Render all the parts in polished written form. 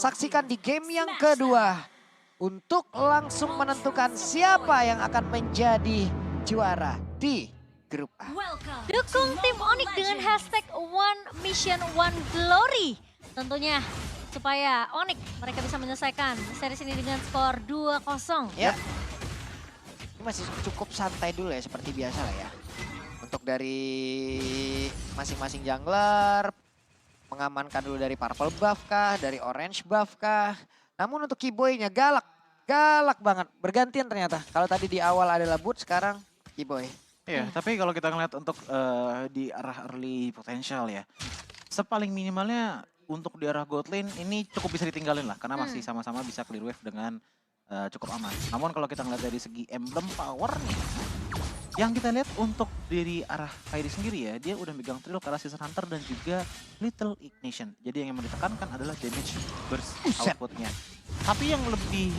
Saksikan di game yang kedua untuk langsung menentukan siapa yang akan menjadi juara di grup A. Dukung tim Onyx dengan hashtag One Mission One Glory. Tentunya supaya Onyx mereka bisa menyelesaikan series ini dengan skor 2-0. Ya. Ini masih cukup santai dulu ya seperti biasa lah ya. Untuk dari masing-masing jungler, mengamankan dulu dari purple buff kah, dari orange buff kah. Namun untuk Keyboy-nya galak banget. Bergantian ternyata. Kalau tadi di awal adalah Boot, sekarang Keyboy. Iya, tapi kalau kita ngeliat untuk di arah early potential ya, sepaling minimalnya untuk di arah gold lane ini cukup bisa ditinggalin lah, karena masih sama-sama bisa clear wave dengan cukup aman. Namun kalau kita ngeliat dari segi emblem power nih, yang kita lihat untuk dari arah Kairi sendiri ya, dia udah megang Trill ke arah Season Hunter dan juga Little Ignition. Jadi yang ditekankan adalah damage burst outputnya. Tapi yang lebih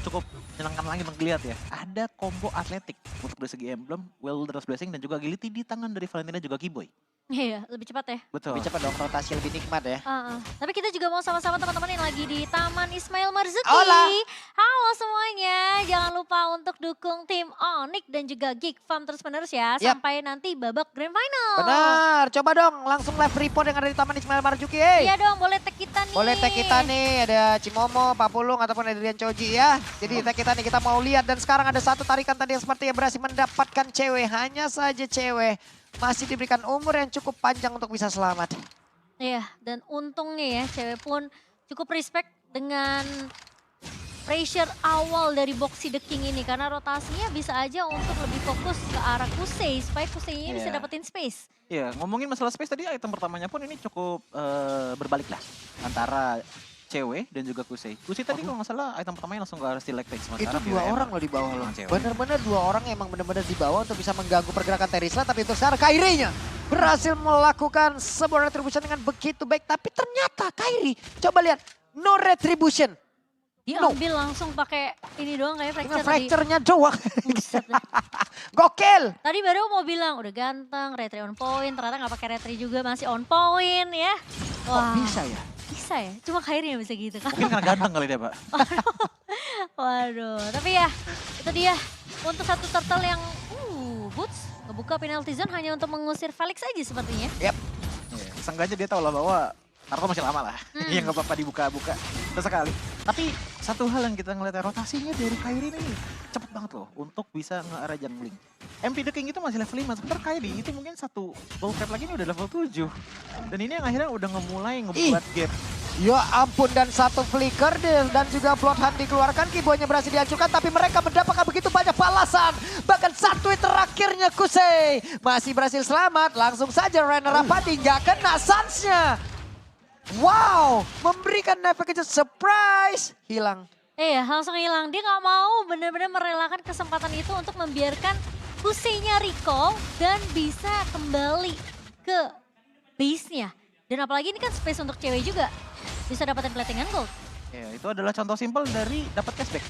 cukup menyenangkan lagi menggeliat ya, ada combo atletik untuk dari segi emblem, Wilder's Blessing dan juga agility di tangan dari Valentina juga Keyboy. Iya, lebih cepat ya. Betul. Lebih cepat dong, rotasi lebih nikmat ya. Tapi kita juga mau sama-sama teman-teman yang lagi di Taman Ismail Marzuki. Hola. Halo semuanya, jangan lupa untuk dukung tim Onyx dan juga Geek Farm terus-menerus ya. Sampai nanti babak Grand Final. Benar, coba dong langsung live report yang ada di Taman Ismail Marzuki. Iya dong, boleh tag kita nih. Boleh tag kita nih, ada Cimomo, Papulung, ataupun Adrian Choji ya. Jadi tag kita nih, kita mau lihat. Dan sekarang ada satu tarikan tadi yang sepertinya berhasil mendapatkan cewek. Hanya saja cewek masih diberikan umur yang cukup panjang untuk bisa selamat. Iya, dan untungnya ya cewek pun cukup respect dengan pressure awal dari Boxy the King ini. Karena rotasinya bisa aja untuk lebih fokus ke arah Kusei. Supaya Kusei-nya bisa dapetin space. Iya, ngomongin masalah space tadi item pertamanya pun ini cukup berbalik lah. Antara cewek dan juga Kusei. Kusei tadi kalau nggak salah item pertamanya langsung ke arah Still Phase. Itu dua orang loh di bawah loh. Bener-bener dua orang yang emang bener-bener di bawah untuk bisa mengganggu pergerakan Terisla. Tapi untuk sekarang Kairi-nya berhasil melakukan sebuah retribution dengan begitu baik. Tapi ternyata Kairi, coba lihat, no retribution. Dia ambil langsung pakai ini doang kayak fracture. Dengan fracture-nya doang. Buset dah. Gokil. Tadi baru mau bilang udah ganteng, retri on point, ternyata nggak pakai retri juga masih on point ya. Wah, kok bisa ya? Bisa ya, cuma Kairi yang bisa gitu kan. Mungkin karena ganteng kali dia, Pak. Waduh, tapi ya itu dia untuk satu turtle yang Boots ngebuka penalty zone hanya untuk mengusir Felix aja sepertinya. Yap. Yeah, sengaja dia tahu lah bahwa Tarko masih lama lah. Iya nggak apa-apa dibuka-buka sesekali. Tapi satu hal yang kita ngeliat rotasinya dari Kairi ini cepet banget loh untuk bisa nge-arah jungling. MP The King itu masih level 5, sebentar Kairi itu mungkin satu ball trap lagi ini udah level 7. Dan ini yang akhirnya udah ngebuat gap. Ya ampun, dan satu flicker dan juga Bloodhound dikeluarkan, Keyboy-nya berhasil dihancurkan, tapi mereka mendapatkan begitu banyak balasan. Bahkan satu hit terakhirnya Kusei masih berhasil selamat, langsung saja Rainer Rapati nggak kena Suns-nya. Wow, memberikan efek kejut surprise, hilang. Iya, langsung hilang. Dia nggak mau benar-benar merelakan kesempatan itu untuk membiarkan Kusei-nya recall dan bisa kembali ke base-nya. Dan apalagi ini kan space untuk cewek juga. Bisa dapetin platingan gold. Ya, itu adalah contoh simpel dari dapat cashback.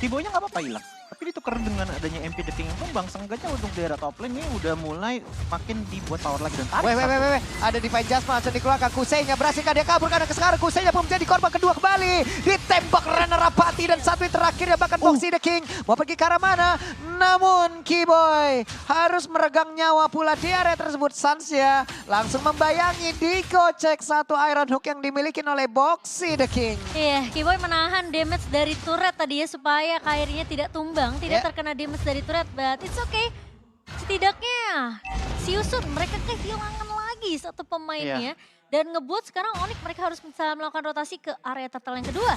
Keyboy-nya nggak apa-apa hilang. Tapi ditukar dengan adanya MP The King pun bang sengaja untuk daerah top lane ini udah mulai makin dibuat power lagi dan tarik. Weh. Ada Divine Jasmine langsung dikeluarkan. Kusei-nya berhasil dia kabur karena sekarang Kusei-nya pun menjadi korban kedua kembali. Ditembak Rainer Rapati dan satu hit terakhirnya bahkan Boxy the King mau pergi ke arah mana. Namun Keyboy harus meregang nyawa pula di area tersebut. Suns ya langsung membayangi dikocek satu Iron Hook yang dimiliki oleh Boxy the King. Iya, Keyboy menahan damage dari turret tadi ya supaya Kairi-nya tidak tumbang, tidak terkena damage dari turret, but it's okay. Setidaknya Siusun mereka kehilangan lagi satu pemainnya. Dan ngebuat sekarang Onyx mereka harus bisa melakukan rotasi ke area turtle yang kedua.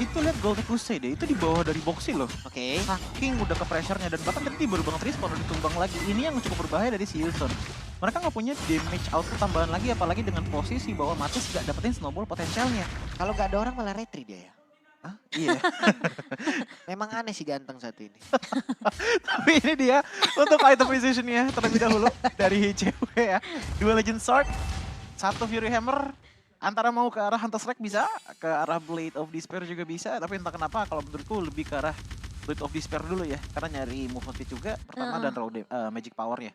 Itu lihat gold Kusei deh, itu di bawah dari Boxy loh. Oke. Saking udah ke pressure-nya dan bahkan tadi baru banget respawn udah ditumbang lagi. Ini yang cukup berbahaya dari Siusun. Mereka nggak punya damage output tambahan lagi apalagi dengan posisi bahwa Matis nggak dapetin snowball potensialnya. Kalau nggak ada orang malah retri dia ya. Hah? Iya. Memang aneh sih ganteng satu ini. Tapi ini dia untuk item position-nya terlebih dahulu dari cewek ya. 2 Legend Sword, 1 Fury Hammer. Antara mau ke arah Hunter Strike bisa, ke arah Blade of Despair juga bisa. Tapi entah kenapa kalau menurutku lebih ke arah Blade of Despair dulu ya. Karena nyari movement speed juga pertama dan raw magic power-nya.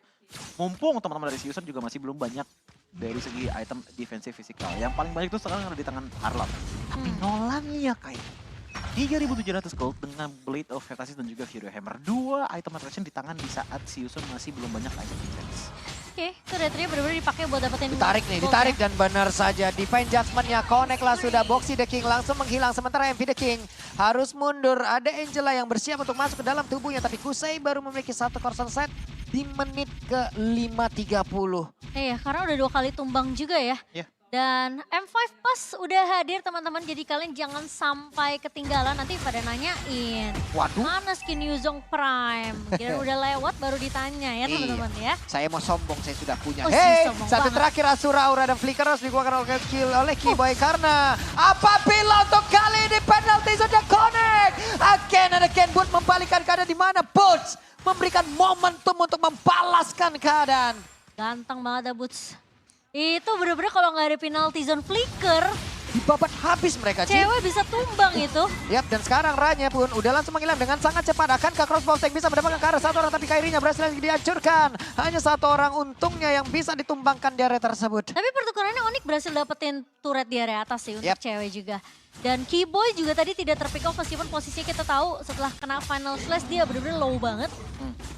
Mumpung teman-teman dari Siusan juga masih belum banyak dari segi item defensive physical. Yang paling banyak itu sekarang ada di tangan Harlot. Tapi nolangnya kayak 3.700 gold dengan Blade of Fantasy dan juga Fury Hammer. 2 item attraction di tangan di saat si Yusun masih belum banyak item defense. Oke, itu retrinya benar-benar dipakai buat dapetin Ditarik nih, gold ditarik ya. dan benar saja. Divine Judgment-nya connect lah sudah. Boxy the King langsung menghilang. Sementara MP the King harus mundur. Ada Angela yang bersiap untuk masuk ke dalam tubuhnya. Tapi Kusei baru memiliki 1 Corson set di menit ke 5.30. Iya, karena udah 2 kali tumbang juga ya. Iya. Dan M5 pas udah hadir teman-teman, jadi kalian jangan sampai ketinggalan, nanti pada nanyain. Waduh. Mana skin Yuzong Prime? Kira udah lewat baru ditanya ya teman-teman ya. Saya mau sombong, saya sudah punya. Oh, Hei, sombong satu banget. terakhir Asura Aura dan Flicker harus dikeluarkan oleh Keyboy karena apabila untuk kali ini penalti sudah connect. Again Boots membalikan keadaan di mana Boots memberikan momentum untuk membalaskan keadaan. Ganteng banget ya Boots. Itu bener-bener kalau nggak ada penalty zone flicker, Dibabat habis mereka, Ci. cewek bisa tumbang itu. Yap, dan sekarang Ranya pun udah langsung menghilang dengan sangat cepat. Akankah Crossbow Tank bisa mendapatkan ke arah 1 orang, tapi Kairinya berhasil dihancurkan. Hanya 1 orang untungnya yang bisa ditumbangkan di area tersebut. Tapi pertukarannya Onyx berhasil dapetin turret di area atas sih untuk Yap. cewek juga. Dan Keyboy juga tadi tidak terpick off meskipun posisinya kita tahu setelah kena final slash dia bener-bener low banget.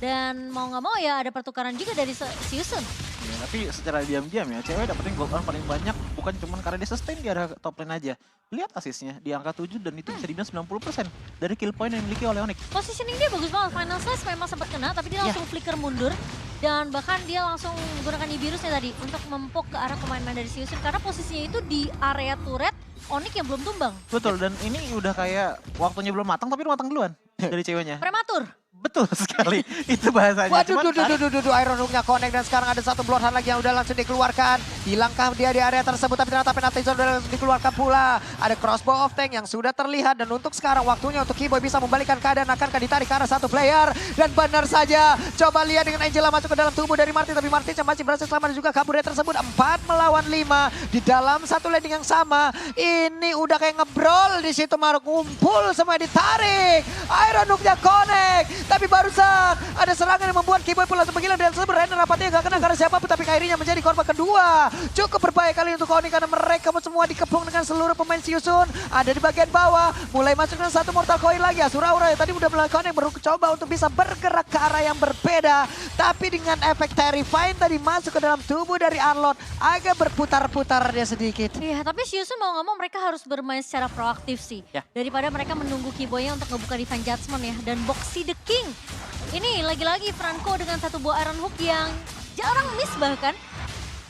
Dan mau nggak mau ya ada pertukaran juga dari si Yusun. Ya, tapi secara diam-diam ya, cewek dapetin gold run paling banyak bukan cuma karena dia sustain di arah top lane aja. Lihat asisnya di angka 7 dan itu bisa dibilang 90% dari kill point yang dimiliki oleh Onyx. Positioning dia bagus banget, final slash memang sempat kena tapi dia langsung flicker mundur. Dan bahkan dia langsung menggunakan Ibirusnya tadi untuk mempok ke arah pemain-pemain dari si Yusun. Karena posisinya itu di area turret Onyx yang belum tumbang. Betul, dan ini udah kayak waktunya belum matang tapi udah matang duluan dari ceweknya. Prematur. Betul sekali, itu bahasanya. Waduh, Cuman kan- Iron Hook-nya connect dan sekarang ada 1 Bloodhound lagi yang udah langsung dikeluarkan. Hilangkah dia di area tersebut, tapi ternyata penalti zone udah langsung dikeluarkan pula. Ada Crossbow of Tank yang sudah terlihat dan untuk sekarang waktunya untuk Keyboy bisa membalikan keadaan. Akankah ditarik ke arah 1 player? Dan benar saja, coba lihat dengan Angela masuk ke dalam tubuh dari Martin, tapi Martin yang masih berhasil selamat dan juga kabur dari tersebut. 4 melawan 5 di dalam satu landing yang sama. Ini udah kayak ngebrol di situ, Maruk ngumpul semua ditarik. Iron Hook-nya connect. Tapi barusan ada serangan yang membuat Keyboy pun langsung menghilang dan sebenarnya rapatnya gak kena karena siapapun, tapi Kairinya menjadi korban kedua. Cukup berbahaya kali untuk Onyx karena mereka semua dikepung dengan seluruh pemain si Yusun. Ada di bagian bawah, mulai masuk dengan 1 Mortal Coil lagi. Asura Aura yang tadi udah melakukan yang coba untuk bisa bergerak ke arah yang berbeda. Tapi dengan efek Terrifying tadi masuk ke dalam tubuh dari Arlott, agak berputar-putar dia sedikit. Iya, tapi si Yusun mau nggak mau mereka harus bermain secara proaktif sih. Ya. Daripada mereka menunggu Keyboy-nya untuk ngebuka Divine Judgment ya. Dan Boxy the King. Ini lagi-lagi Franco dengan 1 buah Iron Hook yang jarang miss bahkan.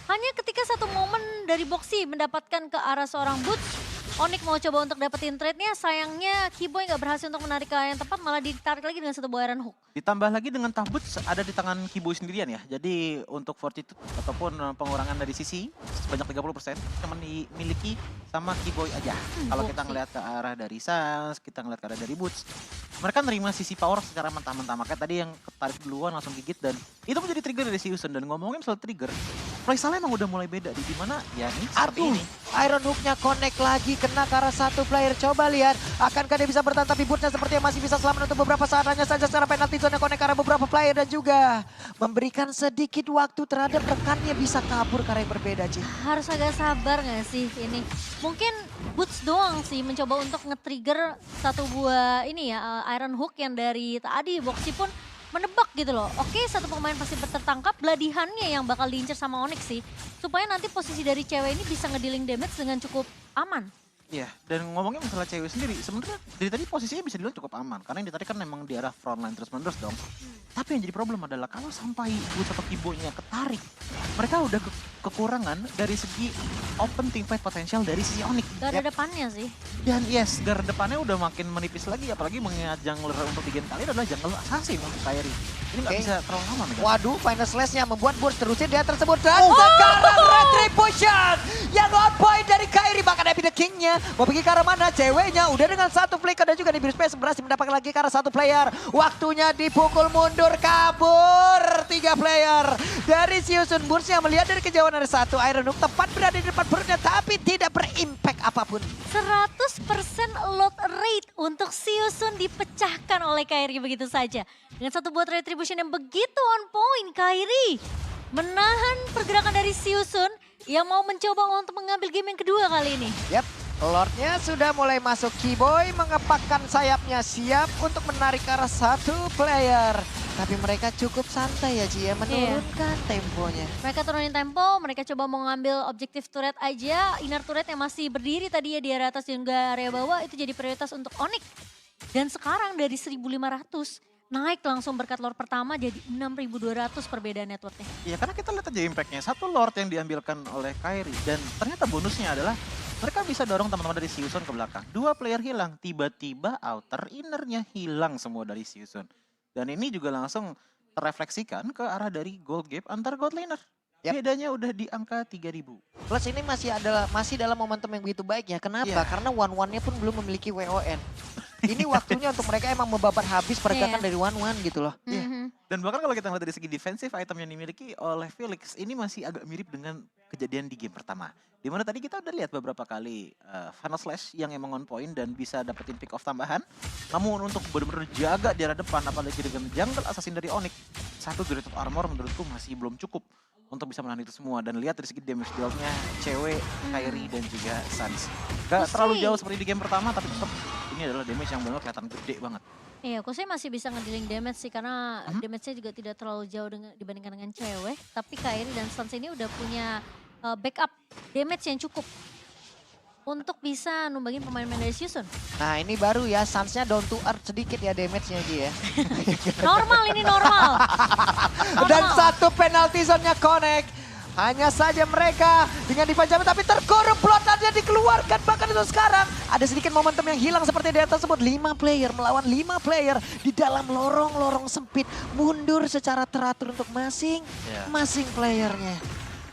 Hanya ketika 1 momen dari Boxy mendapatkan ke arah seorang Boots. Onyx mau coba untuk dapetin trade-nya, sayangnya Keyboy nggak berhasil untuk menarik ke arah yang tepat, malah ditarik lagi dengan 1 buah Iron Hook. Ditambah lagi dengan Tough Boots ada di tangan Keyboy sendirian ya. Jadi untuk fortitude ataupun pengurangan dari sisi sebanyak 30% cuma dimiliki sama Keyboy aja. Kalau kita Boxy. ngelihat ke arah dari Sans, kita ngelihat ke arah dari Boots, mereka nerima sisi power secara mentah-mentah. Makanya tadi yang ketarik duluan langsung gigit dan itu menjadi trigger dari si Yusun. Dan ngomongin soal trigger, playstyle emang udah mulai beda di dimana ya ini seperti Aduh, ini. Iron Hook-nya connect lagi, kena ke arah 1 player. Coba lihat, akankah dia bisa bertahan, tapi Boots-nya sepertinya masih bisa selamat untuk beberapa saat. Hanya saja secara penalti zone connect ke arah beberapa player dan juga memberikan sedikit waktu terhadap rekannya bisa kabur ke arah yang berbeda, Ci. Harus agak sabar nggak sih ini? Mungkin Boots doang sih mencoba untuk nge-trigger 1 buah ini ya, Iron Hook yang dari tadi Boxy pun menebak gitu loh. Oke, 1 pemain pasti tertangkap, beladihannya yang bakal diincar sama Onyx sih. Supaya nanti posisi dari cewek ini bisa ngedealing damage dengan cukup aman. Iya, dan ngomongin masalah cewek sendiri, sebenarnya dari tadi posisinya bisa dibilang cukup aman. Karena yang ditarik kan memang di arah frontline terus-menerus dong. Tapi yang jadi problem adalah kalau sampai Boots atau Keyboy-nya ketarik, mereka udah kekurangan dari segi open teamfight potensial dari sisi Onyx. Gak ada depannya sih. Dan yes, guard depannya udah makin menipis lagi, apalagi mengingat jungler untuk di game kali ini adalah jungler assassin untuk Kairi. Ini nggak Oke. bisa terlalu lama nih. Waduh, final slash-nya membuat Boots terusin dia tersebut. Dan sekarang Retribution yang on point dari Kairi. Bahkan Epic the King-nya mau pergi ke arah mana? Ceweknya udah dengan 1 flicker dan juga di Beer Space berhasil mendapatkan lagi ke arah 1 player. Waktunya dipukul mundur, kabur 3 player. Dari si Yusun Boots yang melihat dari kejauhan ada 1 Iron Hook tepat berada di depan perutnya tapi tidak berimpact apapun. 100% load rate untuk si Yusun dipecahkan oleh Kairi begitu saja. Dengan 1 buat retribution yang begitu on point, Kairi menahan pergerakan dari si Yusun yang mau mencoba untuk mengambil game yang kedua kali ini. Yap, Lordnya sudah mulai masuk. Keyboy mengepakkan sayapnya siap untuk menarik ke arah satu player. Tapi mereka cukup santai ya Ji ya, menurunkan temponya. Mereka turunin tempo, mereka coba mau ngambil objektif turret aja. Inner turret yang masih berdiri tadi ya di area atas dan juga area bawah itu jadi prioritas untuk Onyx. Dan sekarang dari 1.500 naik langsung berkat Lord pertama jadi 6.200 perbedaan networknya. Iya karena kita lihat aja impactnya. Satu Lord yang diambilkan oleh Kairi. Dan ternyata bonusnya adalah mereka bisa dorong teman-teman dari Siuson ke belakang. 2 player hilang, tiba-tiba outer innernya hilang semua dari Siuson. Dan ini juga langsung terefleksikan ke arah dari gold gap antar gold laner. Yap. Bedanya udah di angka 3.000. Plus ini masih dalam momentum yang begitu baik ya. Kenapa? Iya. Karena One-One-nya pun belum memiliki WON. Ini waktunya untuk mereka emang membabat habis pergerakan dari One-One gitu loh. Mhm. Dan bahkan kalau kita lihat dari segi defensif item yang dimiliki oleh Felix ini masih agak mirip dengan kejadian di game pertama. Dimana tadi kita udah lihat beberapa kali Final Slash yang emang on point dan bisa dapetin pick off tambahan. Namun untuk benar-benar jaga di arah depan apalagi dengan jungle assassin dari Onyx. Satu Great Armor menurutku masih belum cukup untuk bisa menahan itu semua. Dan lihat dari segi damage deal-nya cewek, Kairi dan juga Sans. Gak terlalu jauh seperti di game pertama tapi tetap ini adalah damage yang benar kelihatan gede banget. Iya, Kusei masih bisa ngedealing damage sih karena damage-nya juga tidak terlalu jauh dibandingkan dengan cewek. Tapi Kairi dan Sans ini udah punya backup damage yang cukup untuk bisa numbangin pemain-pemain dari Siuson. Nah ini baru ya, Sans-nya down to earth sedikit ya damage-nya Ji ya. Normal ini normal. Dan satu penalty zone-nya connect. Hanya saja mereka dengan dipanjang tapi terkurung plotannya dikeluarkan. Bahkan itu sekarang ada sedikit momentum yang hilang seperti di atas tersebut. 5 player melawan 5 player di dalam lorong-lorong sempit. Mundur secara teratur untuk masing-masing playernya.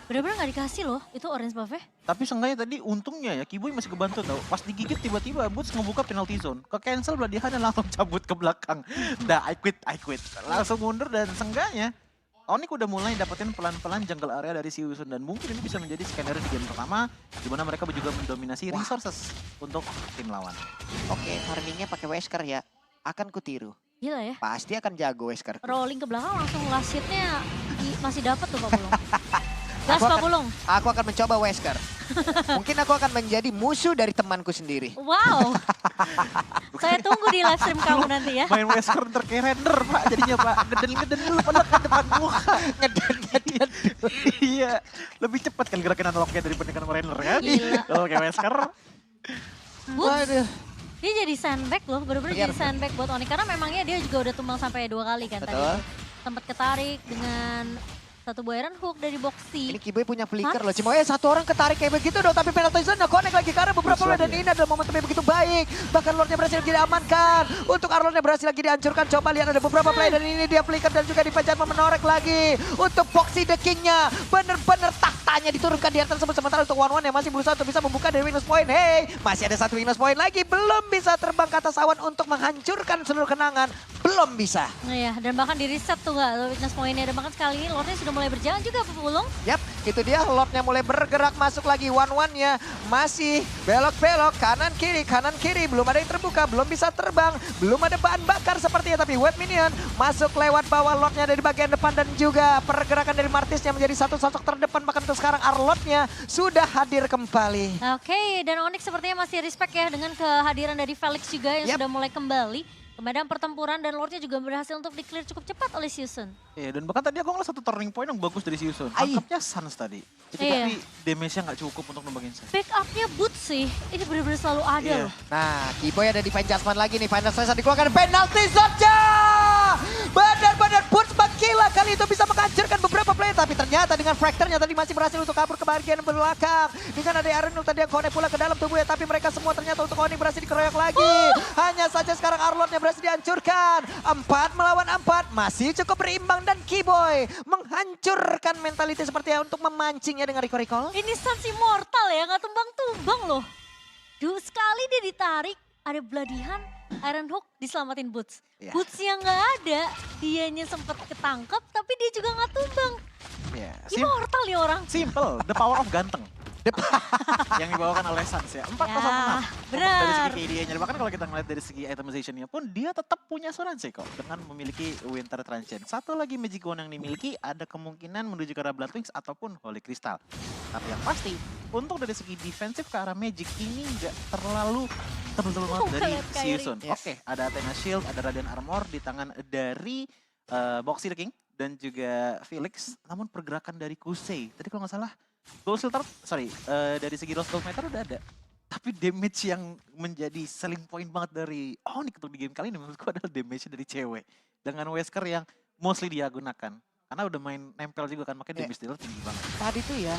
Bener-bener gak dikasih loh itu orange buff-nya. Tapi seenggaknya tadi untungnya ya Keyboy masih kebantu tau. Pas digigit tiba-tiba Boots ngebuka penalty zone. Ke-cancel beladihannya langsung cabut ke belakang. Dah I quit. Langsung mundur dan seenggaknya Onyx udah mulai dapetin pelan-pelan jungle area dari Siuson. Dan mungkin ini bisa menjadi skenario di game pertama. Dimana mereka juga mendominasi resources untuk tim lawan. Oke, farmingnya pakai Wesker ya. Akan kutiru. Gila ya. Pasti akan jago Wesker. Rolling ke belakang langsung last hit-nya masih dapat tuh Pak Bulung. Gas Pak Bulung. Aku akan mencoba Wesker. Mungkin aku akan menjadi musuh dari temanku sendiri. Wow. Saya tunggu di live stream kamu nanti ya. Main Wesker ntar kayak render Pak jadinya Pak. Ngeden dulu padahal ke depan muka. Ngeden. Iya. Lebih cepat kan gerakan analognya dibandingkan sama render kan. Gila. Oke Wesker. Waduh. Dia jadi sandbag loh, bener-bener Iya, jadi sandbag buat Onyx. Karena memangnya dia juga udah tumbang sampai 2 kali kan tadi. Betul. Sempat ketarik dengan satu buayan hook dari Boxy. Ini Keyboy punya flicker loh. Cuma satu orang ketarik kayak begitu dong. Tapi penalty zone connect lagi karena beberapa player. Dan ini adalah momentum yang begitu baik. Bahkan Lordnya berhasil lagi diamankan. Untuk Arlordnya berhasil lagi dihancurkan. Coba lihat ada beberapa player. Dan ini dia flicker dan juga dipencet menorek lagi. Untuk Boxy the King-nya. Bener-bener taktanya diturunkan di atas tersebut. Sementara untuk One-One yang masih berusaha untuk bisa membuka dari weakness point. Hey, masih ada satu weakness point lagi. Belum bisa terbang ke atas awan untuk menghancurkan seluruh kenangan. Belum bisa. Nah ya, dan bahkan di reset tuh gak witness point-nya. Dan bahkan sekali ini Lordnya sudah mulai berjalan juga Pak Bulung. Yap, itu dia Lordnya mulai bergerak masuk lagi. One-One-nya masih belok-belok kanan kiri. Belum ada yang terbuka, belum bisa terbang. Belum ada bahan bakar sepertinya. Tapi Web Minion masuk lewat bawah Lordnya dari bagian depan. Dan juga pergerakan dari Martisnya menjadi satu sosok terdepan. Bahkan untuk sekarang Arlordnya sudah hadir kembali. Oke, dan Onyx sepertinya masih respect ya dengan kehadiran dari Felix juga yang sudah mulai kembali ke medan pertempuran. Dan Lordnya juga berhasil untuk di-clear cukup cepat oleh Siuson. Iya dan bahkan tadi aku ngeliat satu turning point yang bagus dari Siuson. Angkapnya Sans tadi. Itu tapi damage-nya gak cukup untuk nembangin Sans. Backup-nya Boots sih, ini benar-benar selalu ada loh. Nah, Keyboy ada di Adjustment lagi nih. Final Slash dikeluarkan penalty zone-nya. Benar-benar Boots menggila kali itu bisa menghancurkan beberapa player. Tapi ternyata dengan Fracture-nya tadi masih berhasil untuk kabur ke bagian belakang. Dengan ada Arenul tadi yang connect pula ke dalam tubuhnya. Tapi mereka semua ternyata untuk Onyx berhasil dikeroyok lagi. Hanya saja sekarang Arlordnya berhasil dihancurkan. 4 melawan 4 masih cukup berimbang. Dan Keyboy menghancurkan mentality sepertinya untuk memancingnya dengan recall. Ini Sans immortal ya, nggak tumbang-tumbang loh. Duh, sekali dia ditarik, ada beladihan, Iron Hook diselamatin Boots. Ya. Boots yang nggak ada, dianya sempat ketangkep, tapi dia juga nggak tumbang. Iya. Immortal nih orang. Simple, the power of ganteng. Yang dibawakan oleh Sans ya. 4-0 menang. Dari benar. segi Ini dia. Bahkan kalau kita ngeliat dari segi itemization-nya pun, dia tetap punya asuransi kok dengan memiliki Winter Transient. Satu lagi Magic Wand yang dimiliki, ada kemungkinan menuju ke arah Blood Wings ataupun Holy Crystal. Tapi yang pasti, untuk dari segi defensif ke arah Magic ini nggak terlalu tebel-tebel banget dari Lihat Kairi. Season. Yes. Oke, ada Athena Shield, ada Radiant Armor di tangan dari Boxy the King dan juga Felix. Namun pergerakan dari Kusei, tadi kalau nggak salah, Gold Filter, dari segi Rose Gold Meter udah ada. Tapi damage yang menjadi selling point banget dari Onyx untuk di game kali ini menurutku adalah damage dari cewek. Dengan Wesker yang mostly dia gunakan. Karena udah main nempel juga kan, makanya damage dealer tinggi banget. Tadi tuh ya,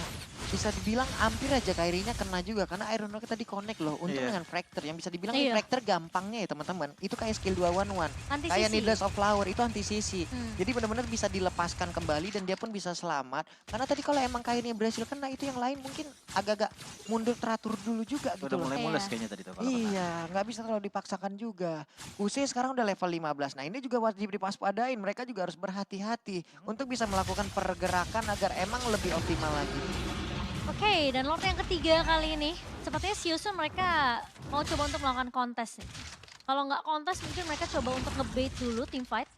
bisa dibilang hampir aja Kairinya kena juga. Karena Iron Rocket tadi connect loh. Untung Iya. dengan Fracture. Yang bisa dibilang Iya. Fracture gampangnya ya teman-teman. Itu kayak skill 211. Anti Kayak sisi. Needles of Flower, itu anti-sisi. Hmm. Jadi benar-benar bisa dilepaskan kembali dan dia pun bisa selamat. Karena tadi kalau emang Kairinya berhasil kena, itu yang lain mungkin agak-agak mundur teratur dulu juga gitu Udah loh. mulai mules Iya. kayaknya tadi tuh kalau kena. Iya, nggak bisa terlalu dipaksakan juga. Kusei sekarang udah level 15. Nah ini juga wajib dipaspadain. Mereka juga harus berhati-hati untuk bisa melakukan pergerakan agar emang lebih optimal lagi. Oke, dan Lord yang ketiga kali ini, sepertinya Season mereka mau coba untuk melakukan kontes nih. Kalau nggak kontes mungkin mereka coba untuk ngebait dulu team fight.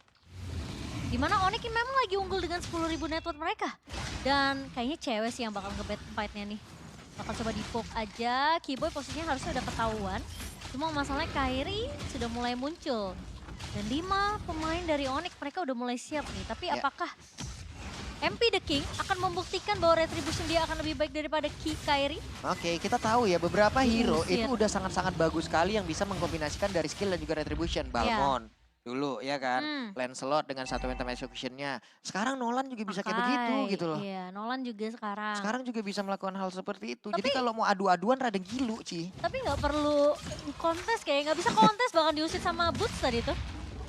Dimana Onyx ini memang lagi unggul dengan 10.000 network mereka. Dan kayaknya cewek sih yang bakal ngebait fight-nya nih. Bakal coba di-poke aja, Keyboy posisinya harusnya udah ketahuan. Cuma masalahnya Kairi sudah mulai muncul. Dan 5 pemain dari Onyx mereka udah mulai siap nih. Tapi Ya. apakah MP The King akan membuktikan bahwa Retribution dia akan lebih baik daripada Kairi? Oke, kita tahu ya beberapa hero Diusir. itu udah sangat-sangat bagus sekali yang bisa mengkombinasikan dari skill dan juga retribution. Balmond dulu ya kan, Lancelot dengan satu item execution-nya. Sekarang Nolan juga bisa kayak begitu Makai, gitu loh. Iya, Nolan juga sekarang. Sekarang juga bisa melakukan hal seperti itu. Jadi Tapi- kalau mau adu-aduan rada gilu, Ci. Tapi nggak perlu kontes kayak nggak bisa kontes bahkan diusir sama Boots tadi tuh.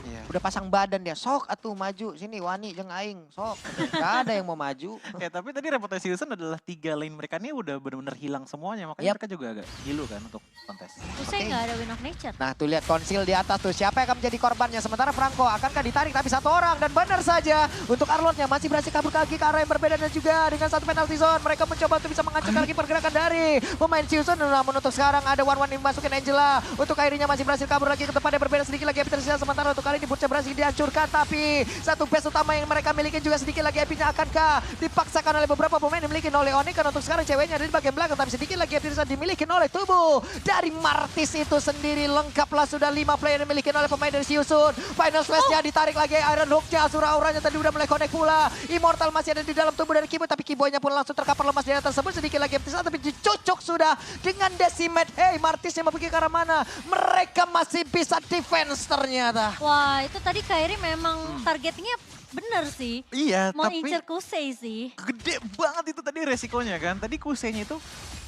Iya. Udah pasang badan dia, sok atuh maju. Sini Wani jeung aing, sok. Gak ada yang mau maju. Ya tapi tadi reputasi Season adalah 3 lane mereka ini udah benar-benar hilang semuanya. Makanya Yap. mereka juga agak gilu kan untuk kontes. Usai Oke. nggak ada Win of Nature. Nah tuh lihat konsil di atas tuh, siapa yang akan menjadi korbannya? Sementara Franco akankah ditarik tapi satu orang dan benar saja untuk Arlotnya masih berhasil kabur kaki ke arah yang berbeda dan juga dengan satu penalty zone mereka mencoba untuk bisa menghancurkan lagi pergerakan dari pemain Season. Namun untuk sekarang ada one yang dimasukin Angela untuk Kairinya masih berhasil kabur lagi ke tempat yang berbeda sedikit lagi tersisa. Sementara untuk kali ini Butcher berhasil dihancurkan tapi satu base utama yang mereka miliki juga sedikit lagi epinya akankah dipaksakan oleh beberapa pemain yang dimiliki oleh Onyx. Karena untuk sekarang ceweknya ada di bagian belakang tapi sedikit lagi epinya dimiliki oleh tubuh dari Martis itu sendiri. Lengkaplah sudah 5 player yang dimiliki oleh pemain dari Season. Final Slash-nya ditarik lagi, Iron Hook-nya, Asura Auranya tadi udah mulai connect pula. Immortal masih ada di dalam tubuh dari Keyboy tapi Keyboy-nya pun langsung terkapar lemas di atas tersebut. Sedikit lagi epinya tapi dicucuk sudah dengan Decimate. Hey, Martisnya mau pergi ke arah mana? Mereka masih bisa defense ternyata. Wah itu tadi Kairi memang targetnya bener sih. Iya, Mau tapi incer Kusei sih. gede banget itu tadi resikonya kan. Tadi Kuseinya itu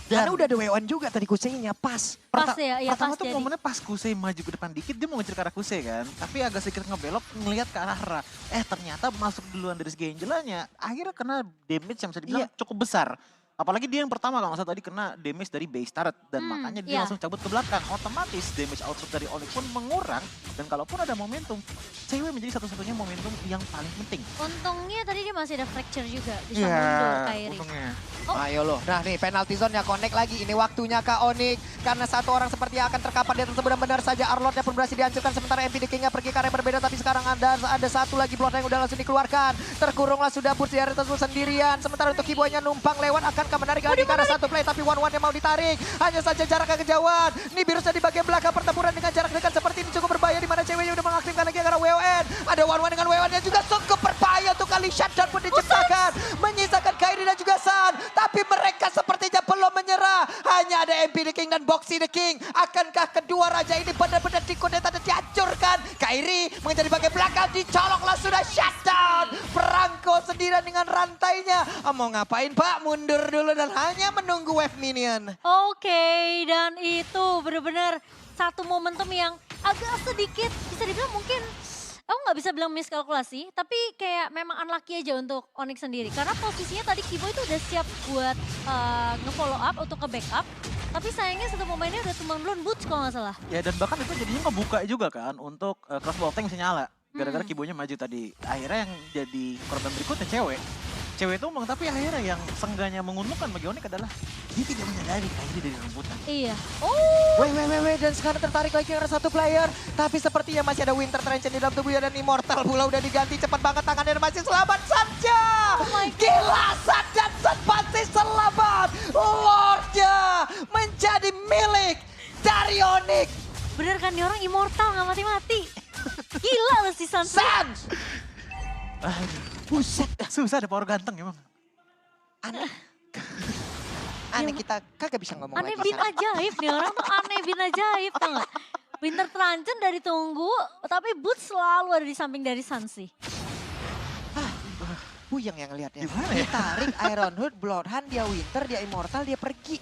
Karena udah ada W1 juga tadi Kuseinya pas. Pas ya, iya pertama pas tuh jadi. momennya pas Kusei maju ke depan dikit, dia mau ngejar ke arah Kusei kan. Tapi agak sedikit ngebelok, ngelihat ke arah Ra. Ternyata masuk duluan dari segi Angelanya. Akhirnya kena damage yang bisa dibilang cukup besar. Apalagi dia yang pertama kalau nggak salah tadi kena damage dari base turret. Dan makanya dia iya. langsung cabut ke belakang. Otomatis damage output dari Onyx pun mengurang. Dan kalaupun ada momentum, cewek menjadi satu-satunya momentum yang paling penting. Untungnya tadi dia masih ada fracture juga. Bisa mundur Kairi. untungnya. Ayo loh. Nah nih penalty zone-nya connect lagi. Ini waktunya Kak Onyx. Karena satu orang seperti akan terkapar di atas benar-benar saja. Arlotnya pun berhasil dihancurkan. Sementara MP The King-nya pergi ke arah yang berbeda. Tapi sekarang ada satu lagi blood yang udah langsung dikeluarkan. Terkurunglah sudah Boots di area tersebut sendirian. Sementara untuk Keyboy-nya numpang lewat. Akankah menarik lagi ke arah satu play. Tapi one yang mau ditarik. Hanya saja jaraknya kejauhan. Nih virusnya di bagian belakang. Pertempuran dengan jarak dekat seperti ini cukup berbahaya. Di mana ceweknya udah mengaktifkan lagi ke arah WON. Ada one dengan WON-nya juga cukup berbahaya. Untuk kali shutdown pun diciptakan. Menyisakan Kairi dan juga San. Tapi mereka sepertinya belum menyerah. Hanya ada MP The King dan Boxy The King. Akankah kedua raja ini benar-bear dikudeta dan dihancurkan? Kairi mengejar di bagian belakang. Dicoloklah sudah shutdown. Perangko sendirian dengan rantainya. Mau ngapain Pak? Mundur dulu dan hanya menunggu wave minion. Oke, dan itu benar-benar satu momentum yang agak sedikit bisa dibilang mungkin aku nggak bisa bilang miskalkulasi, tapi kayak memang unlucky aja untuk Onyx sendiri. Karena posisinya tadi Keyboy itu udah siap buat nge-follow up untuk ke-backup. Tapi sayangnya satu pemainnya udah tumbang duluan Boots kalau nggak salah. Ya dan bahkan itu jadinya ngebuka juga kan untuk crossbow tank bisa nyala. Gara-gara Keyboy-nya maju tadi. Akhirnya yang jadi korban berikutnya cewek. cewek tumbang, tapi akhirnya yang sengganya menguntungkan bagi Onyx adalah dia tidak menyadari Kairi dari rebutan. Iya. Oh, Weh, dan sekarang tertarik lagi ada satu player. Tapi sepertinya masih ada Winter Trench di dalam tubuhnya dan Immortal pula udah diganti. Cepat banget tangannya dan masih selamat saja. Oh my God. Gila, San dan San pasti selamat. Lordnya menjadi milik dari Onyx. bener kan nih orang immortal nggak mati-mati. Gila loh si Sans. Sans! Buset, susah ada power ganteng emang. Aneh kita kagak bisa ngomong Aneh lagi. bin San. ajaib nih orang tuh aneh bin ajaib tau gak? Winter Tranchen dari tunggu, tapi Boots selalu ada di samping dari Sansi. Buyang yang ngeliatnya. Gimana ya? Ditarik Ironhood, Bloodhound, dia Winter, dia Immortal, dia pergi.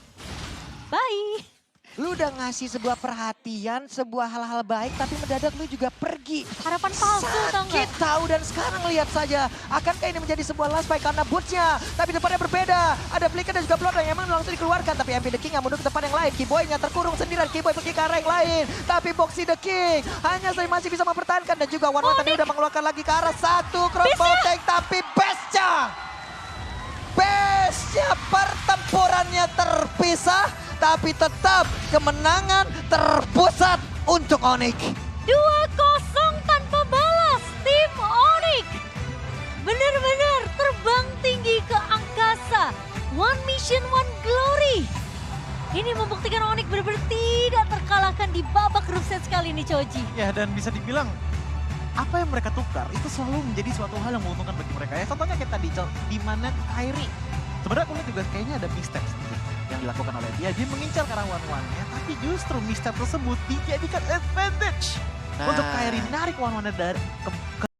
Bye. Lu udah ngasih sebuah perhatian, sebuah hal-hal baik, tapi mendadak lu juga pergi. Harapan palsu tau Sakit gak? tahu dan sekarang lihat saja. Akankah ini menjadi sebuah last fight karena bootsnya. Tapi depannya berbeda. Ada Flicker dan juga Blood yang emang langsung dikeluarkan. Tapi MP The King yang mundur ke depan yang lain. Keyboy-nya terkurung sendirian. Keyboy pergi ke arah yang lain. Tapi Boxy The King hanya saya masih bisa mempertahankan. Dan juga One tadi udah mengeluarkan lagi ke arah satu crossbow tank. Tapi Base-nya pertempurannya terpisah. Tapi tetap kemenangan terpusat untuk Onyx. 2-0 tanpa balas tim Onyx. Bener-bener terbang tinggi ke angkasa. One mission, one glory. Ini membuktikan Onyx benar-benar tidak terkalahkan di babak grup set kali ini, Choji. Ya, dan bisa dibilang apa yang mereka tukar itu selalu menjadi suatu hal yang menguntungkan bagi mereka. Ya contohnya kayak tadi, di mana Kairi. Sebenarnya aku lihat juga kayaknya ada misstep sedikit yang dilakukan oleh dia. Dia mengincar ke arah one-one-nya, tapi justru misstep tersebut dijadikan advantage untuk Kairi narik one-one dari